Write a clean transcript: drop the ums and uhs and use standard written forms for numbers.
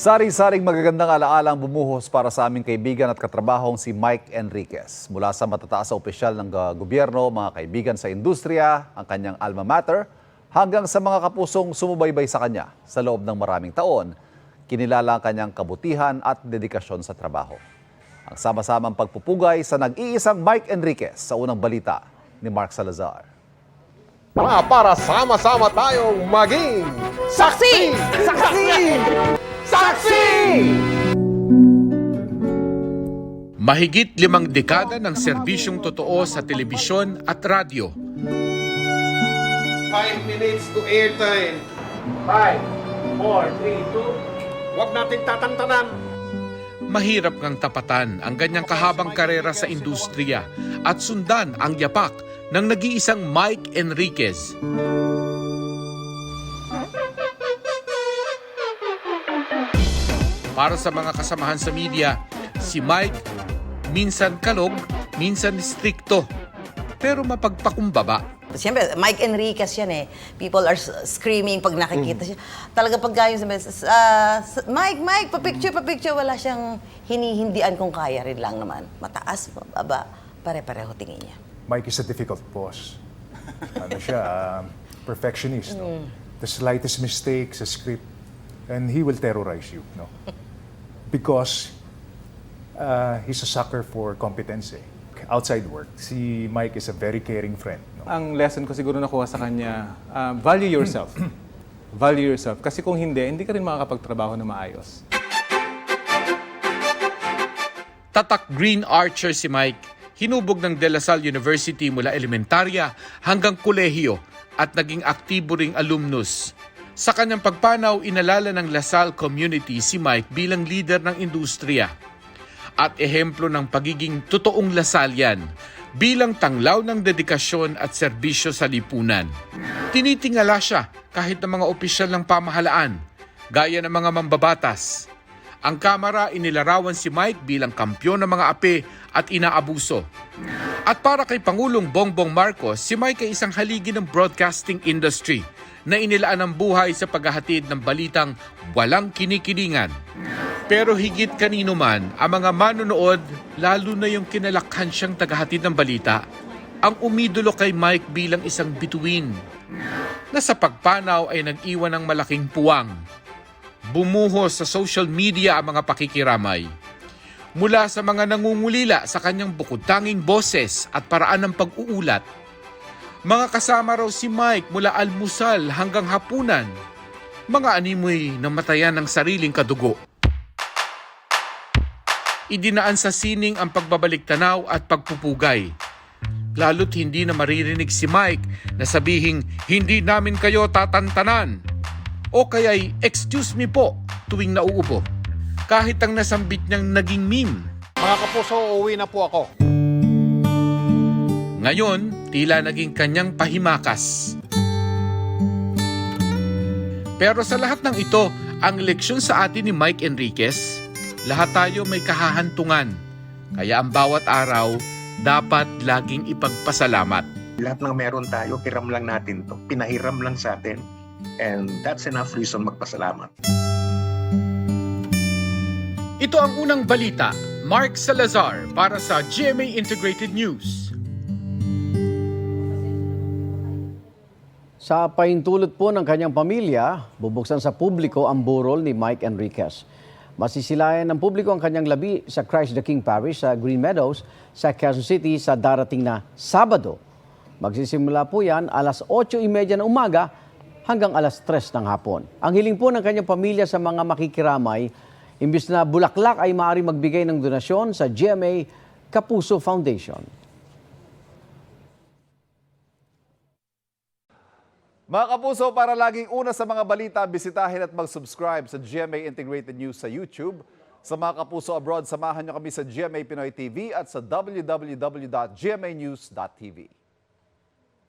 Sari-saring magagandang alaala ang bumuhos para sa aming kaibigan at katrabahong si Mike Enriquez. Mula sa matataas na opisyal ng gobyerno, mga kaibigan sa industriya, ang kanyang alma mater, hanggang sa mga kapusong sumubaybay sa kanya sa loob ng maraming taon, kinilala ang kanyang kabutihan at dedikasyon sa trabaho. Ang sama-samang pagpupugay sa nag-iisang Mike Enriquez sa unang balita ni Mark Salazar. Para sama-sama tayong maging Saksi! Saksi! Saksi! Mahigit 5 dekada ng serbisyong totoo sa telebisyon at radyo. 5 minutes to airtime. 5, 4, 3, 2. Huwag natin tatantanan. Mahirap ngang tapatan ang ganyang kahabang karera sa industriya at sundan ang yapak ng nag-iisang Mike Enriquez. Para sa mga kasamahan sa media, si Mike minsan kalog, minsan strikto, pero mapagpakumbaba. Siyempre, Mike Enriquez yan eh. People are screaming pag nakikita siya. Talaga pag gayon sabi, Mike, pa-picture, wala siyang hinihindian kung kaya rin lang naman. Mataas, mababa, pare-pareho tingin niya. Mike is a difficult boss. Ano siya, perfectionist. No? The slightest mistake sa script, and he will terrorize you. No? Because he's a sucker for competency. Outside work, si Mike is a very caring friend. No? Ang lesson ko siguro nakuha sa kanya, value yourself. Value yourself. Kasi kung hindi ka rin makakapagtrabaho na maayos. Tatak Green Archer si Mike. Hinubog ng De La Salle University mula elementarya hanggang kolehiyo at naging aktibo ring alumnus. Sa kanyang pagpanaw, inalala ng La Salle community si Mike bilang leader ng industriya at ehemplo ng pagiging totoong Lasallian bilang tanglaw ng dedikasyon at serbisyo sa lipunan. Tinitingala siya kahit ng mga opisyal ng pamahalaan, gaya ng mga mambabatas. Ang kamera inilarawan si Mike bilang kampyon ng mga ape at inaabuso. At para kay Pangulong Bongbong Marcos, si Mike ay isang haligi ng broadcasting industry na inilaan ang buhay sa paghahatid ng balitang walang kinikilingan. Pero higit kanino man, ang mga manonood, lalo na yung kinalakhan siyang tagahatid ng balita, ang umidolo kay Mike bilang isang bituin na sa pagpanaw ay nag-iwan ng malaking puwang. Bumuhos sa social media ang mga pakikiramay. Mula sa mga nangungulila sa kanyang bukod-tanging boses at paraan ng pag-uulat, mga kasama raw si Mike mula almusal hanggang hapunan, mga animoy na matayan ng sariling kadugo. Idinaan sa sining ang pagbabalik tanaw at pagpupugay. Lalo't hindi na maririnig si Mike na sabihing hindi namin kayo tatantanan o kaya'y excuse me po tuwing nauubo. Kahit ang nasambit niyang naging meme. Mga kapuso, uuwi na po ako. Ngayon, tila naging kanyang pahimakas. Pero sa lahat ng ito, ang leksyon sa atin ni Mike Enriquez, lahat tayo may kahahantungan. Kaya ang bawat araw, dapat laging ipagpasalamat. Lahat ng meron tayo, hiram lang natin to. Pinahiram lang sa atin. And that's enough reason magpasalamat. Ito ang unang balita. Mark Salazar para sa GMA Integrated News. Sa paintulot po ng kanyang pamilya, bubuksan sa publiko ang burol ni Mike Enriquez. Masisilayan ng publiko ang kanyang labi sa Christ the King Parish sa Green Meadows sa Quezon City sa darating na Sabado. Magsisimula po yan alas 8:30 ng umaga hanggang alas 3 ng hapon. Ang hiling po ng kanyang pamilya sa mga makikiramay, imbis na bulaklak ay maaari magbigay ng donasyon sa GMA Kapuso Foundation. Mga kapuso, para laging una sa mga balita, bisitahin at mag-subscribe sa GMA Integrated News sa YouTube. Sa mga kapuso abroad, samahan niyo kami sa GMA Pinoy TV at sa www.gmanews.tv.